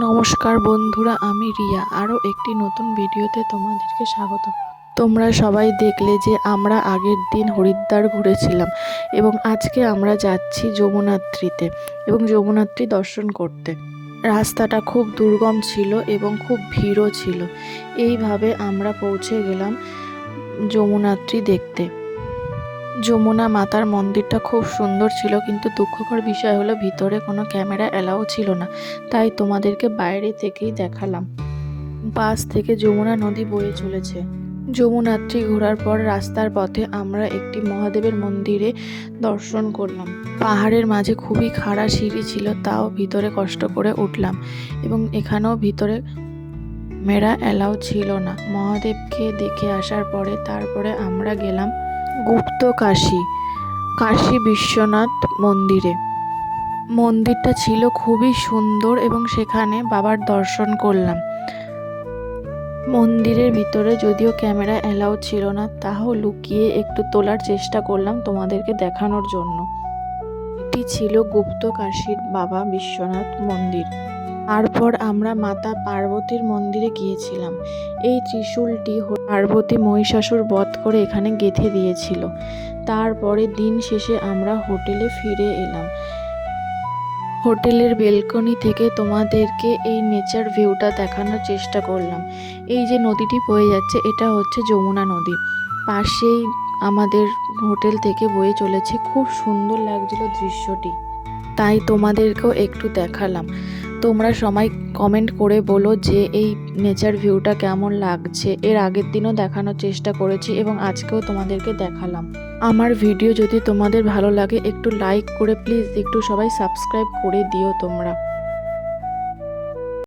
নমস্কার বন্ধুরা, আমি রিয়া। আরও একটি নতুন ভিডিওতে তোমাদেরকে স্বাগত। তোমরা সবাই দেখলে যে আমরা আগের দিন হরিদ্বার ঘুরেছিলাম এবং আজকে আমরা যাচ্ছি যমুনাত্রীতে এবং যমুনাত্রী দর্শন করতে। রাস্তাটা খুব দুর্গম ছিল এবং খুব ভিড়ও ছিল। এইভাবে আমরা পৌঁছে গেলাম যমুনাত্রী দেখতে। যমুনা মাতার মন্দিরটা খুব সুন্দর ছিল, কিন্তু দুঃখকর বিষয় হলো ভিতরে কোনো ক্যামেরা অ্যালাউ ছিল না, তাই তোমাদেরকে বাইরে থেকেই দেখালাম। পাশ থেকে যমুনা নদী বয়ে চলেছে। যমুনাত্রী ঘোরার পর রাস্তার পথে আমরা একটি মহাদেবের মন্দিরে দর্শন করলাম। পাহাড়ের মাঝে খুবই খাড়া সিঁড়ি ছিল, তাও ভিতরে কষ্ট করে উঠলাম এবং এখানেও ভিতরে ক্যামেরা অ্যালাউ ছিল না। মহাদেবকে দেখে আসার পরে তারপরে আমরা গেলাম গুপ্ত কাশী বিশ্বনাথ মন্দিরে। মন্দিরটা ছিল খুবই সুন্দর এবং সেখানে বাবার দর্শন করলাম। মন্দিরের ভিতরে যদিও ক্যামেরা অ্যালাউ ছিল না, তাও লুকিয়ে একটু তোলার চেষ্টা করলাম তোমাদেরকে দেখানোর জন্য। এটি ছিল গুপ্ত কাশীর বাবা বিশ্বনাথ মন্দির। তারপর আমরা মাতা পার্বতীর মন্দিরে গিয়েছিলাম। এই ত্রিশূলটি পার্বতী মহিষাসুর বধ করে এখানে গেঁথে দিয়েছিল। তারপরে দিন শেষে আমরা হোটেলে ফিরে এলাম। হোটেলের বেলকনি থেকে তোমাদেরকে এই নেচার ভিউটা দেখানোর চেষ্টা করলাম। এই যে নদীটি বয়ে যাচ্ছে, এটা হচ্ছে যমুনা নদী। পাশেই আমাদের হোটেল থেকে বয়ে চলেছে। খুব সুন্দর লাগছিল দৃশ্যটি, তাই তোমাদেরকেও একটু দেখালাম। তোমরা সবাই কমেন্ট করে বলো যে এই নেচার ভিউটা কেমন লাগছে। এর আগের দিনও দেখানোর চেষ্টা করেছি এবং আজকেও তোমাদেরকে দেখালাম। আমার ভিডিও যদি তোমাদের ভালো লাগে একটু লাইক করে প্লিজ একটু সবাই সাবস্ক্রাইব করে দিও তোমরা।